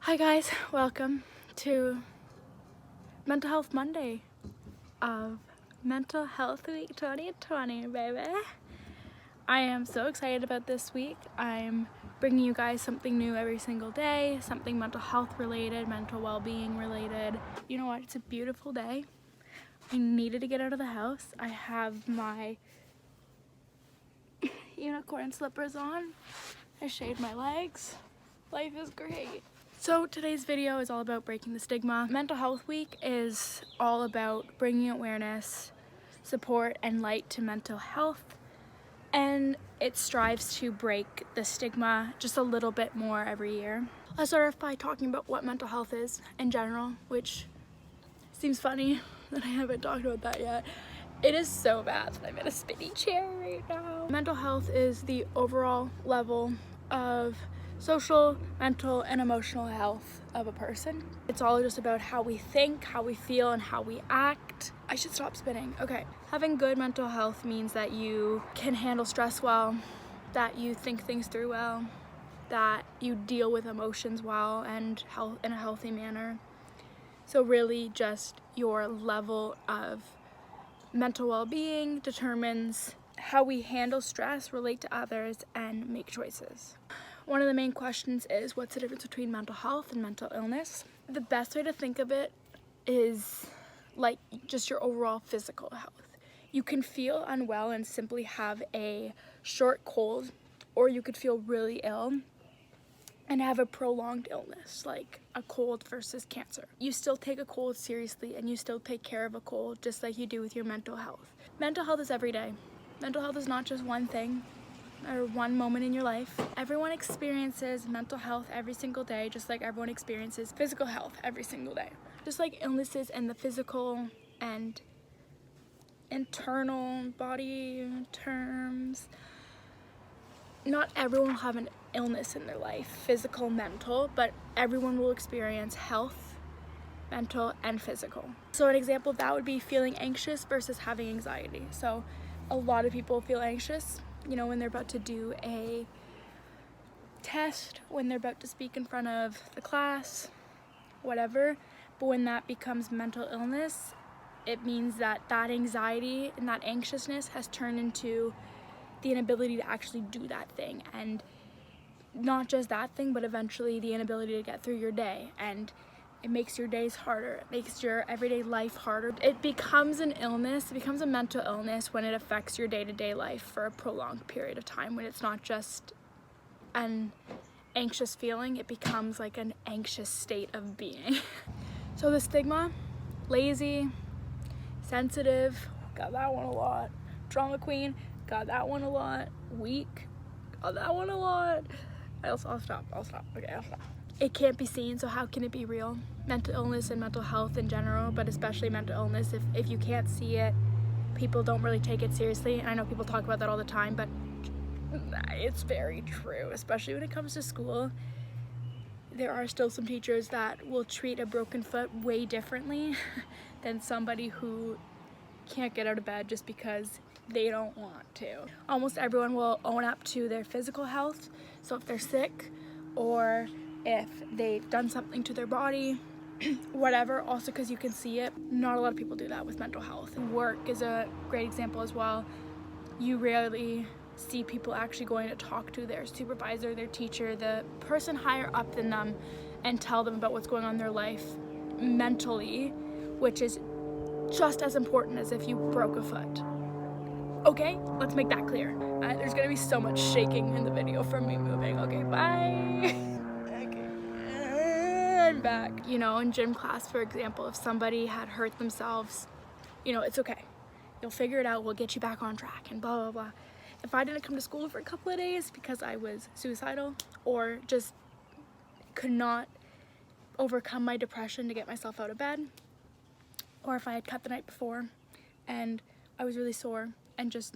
Hi guys, welcome to Mental Health Monday of Mental Health Week 2020, baby. I am so excited about this week. I'm bringing you guys something new every single day, something mental health related, mental well-being related. You know what, it's a beautiful day. I needed to get out of the house. I have my unicorn slippers on. I shaved my legs. Life is great. So today's video is all about breaking the stigma. Mental Health Week is all about bringing awareness, support, and light to mental health, and it strives to break the stigma just a little bit more every year. Let's start off by talking about what mental health is in general, which seems funny that I haven't talked about that yet. It is so bad that I'm in a spinny chair right now. Mental health is the overall level of social, mental, and emotional health of a person. It's all just about how we think, how we feel, and how we act. I should stop spinning. Okay. Having good mental health means that you can handle stress well, that you think things through well, that you deal with emotions well and in a healthy manner. So really just your level of mental well-being determines how we handle stress, relate to others, and make choices. One of the main questions is, what's the difference between mental health and mental illness? The best way to think of it is like just your overall physical health. You can feel unwell and simply have a short cold, or you could feel really ill and have a prolonged illness, like a cold versus cancer. You still take a cold seriously and you still take care of a cold just like you do with your mental health. Mental health is every day. Mental health is not just one thing or one moment in your life. Everyone experiences mental health every single day, just like everyone experiences physical health every single day. Just like illnesses in the physical and internal body terms, not everyone will have an illness in their life, physical, mental, but everyone will experience health, mental, and physical. So an example of that would be feeling anxious versus having anxiety. So a lot of people feel anxious, when they're about to do a test, when they're about to speak in front of the class, whatever. But when that becomes mental illness, it means that anxiety and that anxiousness has turned into the inability to actually do that thing, and not just that thing, but eventually the inability to get through your day, and it makes your days harder, it makes your everyday life harder. It becomes an illness, it becomes a mental illness when it affects your day-to-day life for a prolonged period of time, when it's not just an anxious feeling, it becomes like an anxious state of being. So the stigma: lazy, sensitive, got that one a lot, drama queen, got that one a lot, weak, got that one a lot. I'll stop. Okay, I'll stop. It can't be seen, so how can it be real? Mental illness and mental health in general, but especially mental illness, if you can't see it, people don't really take it seriously. And I know people talk about that all the time, but it's very true, especially when it comes to school. There are still some teachers that will treat a broken foot way differently than somebody who can't get out of bed just because they don't want to. Almost everyone will own up to their physical health. So if they're sick or if they've done something to their body, whatever, also because you can see it. Not a lot of people do that with mental health. Work is a great example as well. You rarely see people actually going to talk to their supervisor, their teacher, the person higher up than them, and tell them about what's going on in their life mentally, which is just as important as if you broke a foot. Okay, let's make that clear. There's gonna be so much shaking in the video from me moving. Okay, bye. Okay, I'm back. In gym class, for example, if somebody had hurt themselves, it's okay. You'll figure it out, we'll get you back on track, and blah, blah, blah. If I didn't come to school for a couple of days because I was suicidal or just could not overcome my depression to get myself out of bed, or if I had cut the night before and I was really sore and just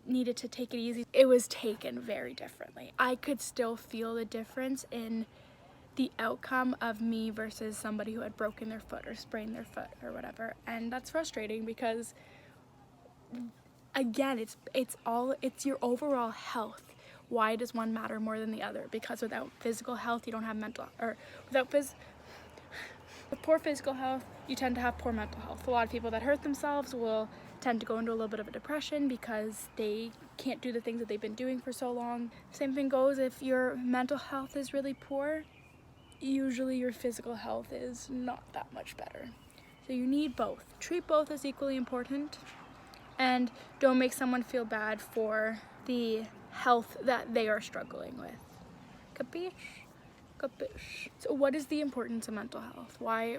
needed to take it easy, it was taken very differently. I could still feel the difference in the outcome of me versus somebody who had broken their foot or sprained their foot or whatever. And that's frustrating because, again, it's your overall health. Why does one matter more than the other? Because without physical health, you don't have mental, or with poor physical health, you tend to have poor mental health. A lot of people that hurt themselves will tend to go into a little bit of a depression because they can't do the things that they've been doing for so long. Same thing goes if your mental health is really poor, usually your physical health is not that much better. So you need both. Treat both as equally important, and don't make someone feel bad for the health that they are struggling with. Capiche? Capiche. So what is the importance of mental health? Why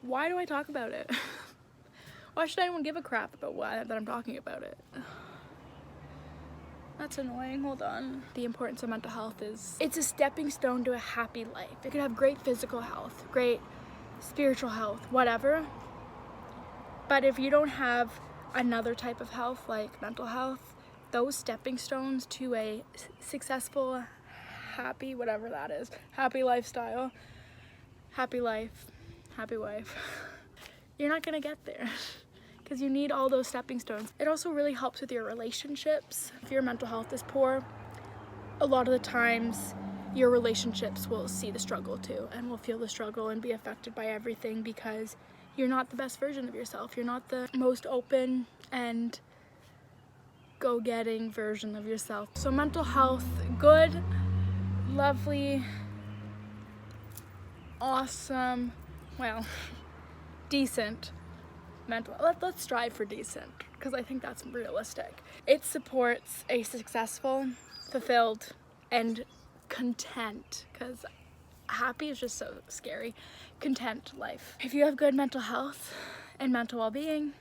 do I talk about it? Why should anyone give a crap about that I'm talking about it? That's annoying, hold on. The importance of mental health is, it's a stepping stone to a happy life. You can have great physical health, great spiritual health, whatever. But if you don't have another type of health, like mental health, those stepping stones to a successful, happy, whatever that is, happy lifestyle, happy life, happy wife, you're not gonna get there because you need all those stepping stones. It also really helps with your relationships. If your mental health is poor, a lot of the times your relationships will see the struggle too, and will feel the struggle and be affected by everything because you're not the best version of yourself. You're not the most open and go-getting version of yourself. So mental health, good, lovely, awesome, well, decent mental. Let's strive for decent, because I think that's realistic. It supports a successful, fulfilled, and content, because happy is just so scary, content life. If you have good mental health and mental well-being,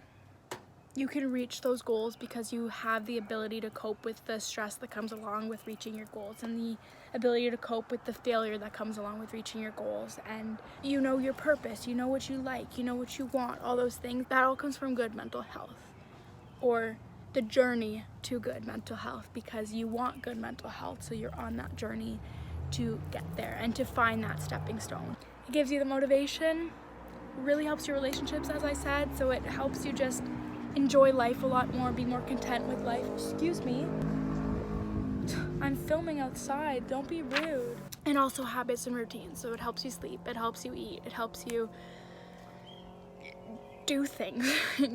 you can reach those goals because you have the ability to cope with the stress that comes along with reaching your goals, and the ability to cope with the failure that comes along with reaching your goals. And you know your purpose, you know what you like, you know what you want, all those things. That all comes from good mental health, or the journey to good mental health, because you want good mental health, so you're on that journey to get there and to find that stepping stone. It gives you the motivation, really helps your relationships, as I said, so it helps you just enjoy life a lot more, be more content with life. Excuse me, I'm filming outside, don't be rude. And also habits and routines, so it helps you sleep, it helps you eat, it helps you do things,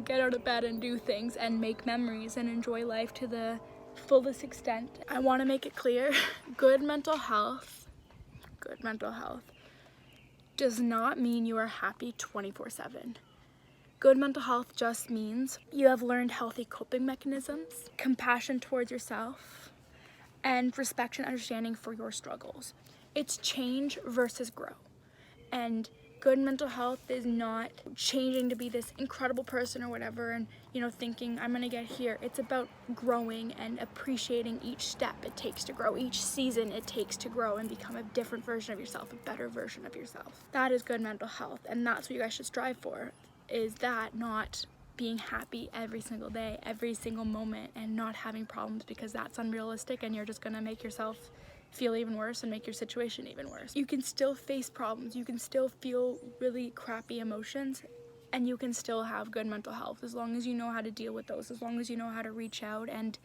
get out of bed and do things and make memories and enjoy life to the fullest extent. I want to make it clear, good mental health does not mean you are happy 24/7. Good mental health just means you have learned healthy coping mechanisms, compassion towards yourself, and respect and understanding for your struggles. It's change versus grow. And good mental health is not changing to be this incredible person or whatever and, you know, thinking I'm gonna get here. It's about growing and appreciating each step it takes to grow, each season it takes to grow and become a different version of yourself, a better version of yourself. That is good mental health, and that's what you guys should strive for, is that, not being happy every single day, every single moment, and not having problems, because that's unrealistic and you're just gonna make yourself feel even worse and make your situation even worse. You can still face problems, you can still feel really crappy emotions, and you can still have good mental health as long as you know how to deal with those, as long as you know how to reach out and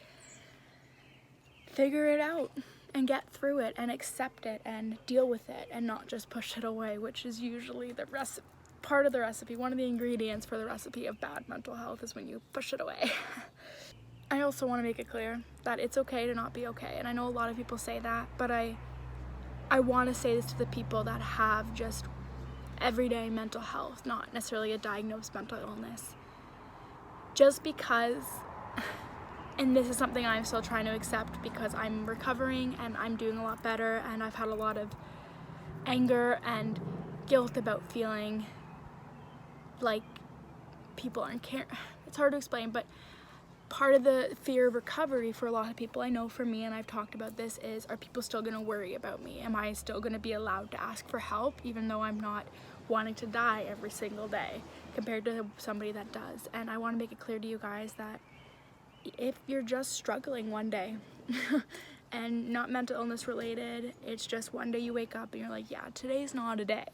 figure it out and get through it and accept it and deal with it and not just push it away, which is usually the part of the recipe. One of the ingredients for the recipe of bad mental health is when you push it away. I also want to make it clear that it's okay to not be okay, and I know a lot of people say that, but I want to say this to the people that have just everyday mental health, not necessarily a diagnosed mental illness. Just because, and this is something I'm still trying to accept because I'm recovering and I'm doing a lot better, and I've had a lot of anger and guilt about feeling like people aren't caring. It's hard to explain, but part of the fear of recovery for a lot of people, I know for me, and I've talked about this, is, are people still gonna worry about me? Am I still gonna be allowed to ask for help even though I'm not wanting to die every single day compared to somebody that does? And I want to make it clear to you guys that if you're just struggling one day and not mental illness related, it's just one day you wake up and you're like, yeah, today's not a day.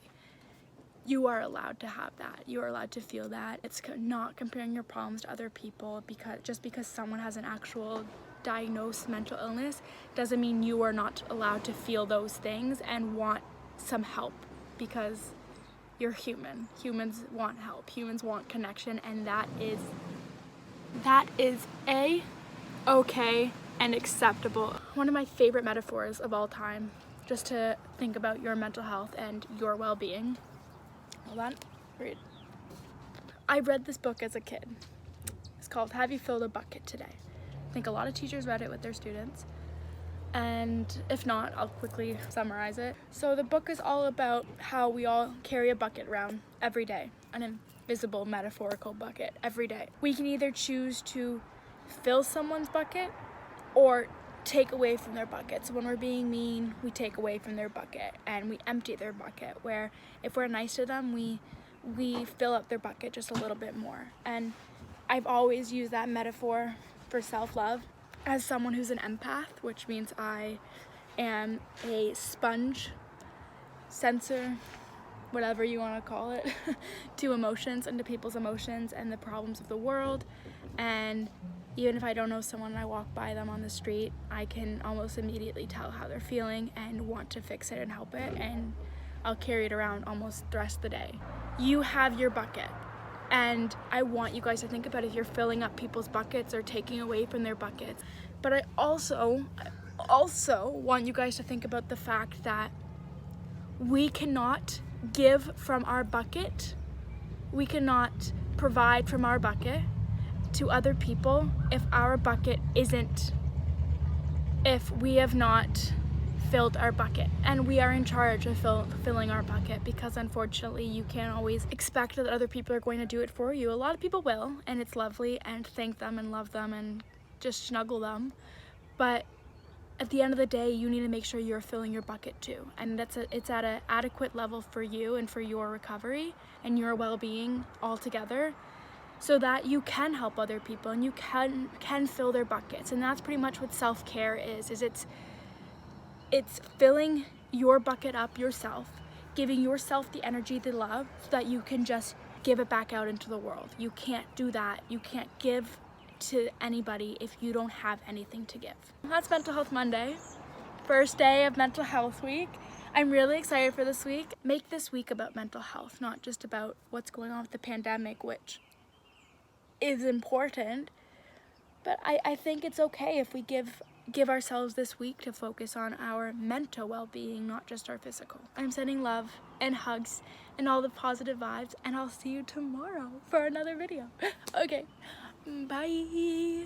You are allowed to have that. You are allowed to feel that. It's not comparing your problems to other people because someone has an actual diagnosed mental illness doesn't mean you are not allowed to feel those things and want some help, because you're human. Humans want help. Humans want connection, and that is okay and acceptable. One of my favorite metaphors of all time, just to think about your mental health and your well-being. Hold on, read. I read this book as a kid. It's called Have You Filled a Bucket Today? I think a lot of teachers read it with their students, and if not, I'll quickly summarize it. So the book is all about how we all carry a bucket around every day, an invisible metaphorical bucket every day. We can either choose to fill someone's bucket or take away from their bucket. So when we're being mean, we take away from their bucket and we empty their bucket, where if we're nice to them, we fill up their bucket just a little bit more. And I've always used that metaphor for self-love. As someone who's an empath, which means I am a sponge, sensor, whatever you want to call it, to emotions and to people's emotions and the problems of the world. And even if I don't know someone and I walk by them on the street, I can almost immediately tell how they're feeling and want to fix it and help it, and I'll carry it around almost the rest of the day. You have your bucket, and I want you guys to think about if you're filling up people's buckets or taking away from their buckets. But I also want you guys to think about the fact that we cannot give from our bucket, we cannot provide from our bucket to other people if we have not filled our bucket. And we are in charge of filling our bucket, because unfortunately you can't always expect that other people are going to do it for you. A lot of people will, and it's lovely, and thank them and love them and just snuggle them, but at the end of the day, you need to make sure you're filling your bucket too, and it's at an adequate level for you and for your recovery and your well-being altogether, so that you can help other people and you can fill their buckets. And that's pretty much what self-care is it's filling your bucket up yourself, giving yourself the energy, the love, so that you can just give it back out into the world. You can't do that. You can't give to anybody if you don't have anything to give. That's Mental Health Monday, first day of Mental Health Week. I'm really excited for this week. Make this week about mental health, not just about what's going on with the pandemic, which is important, but I think it's okay if we give ourselves this week to focus on our mental well-being, not just our physical. I'm sending love and hugs and all the positive vibes, and I'll see you tomorrow for another video. Okay, bye.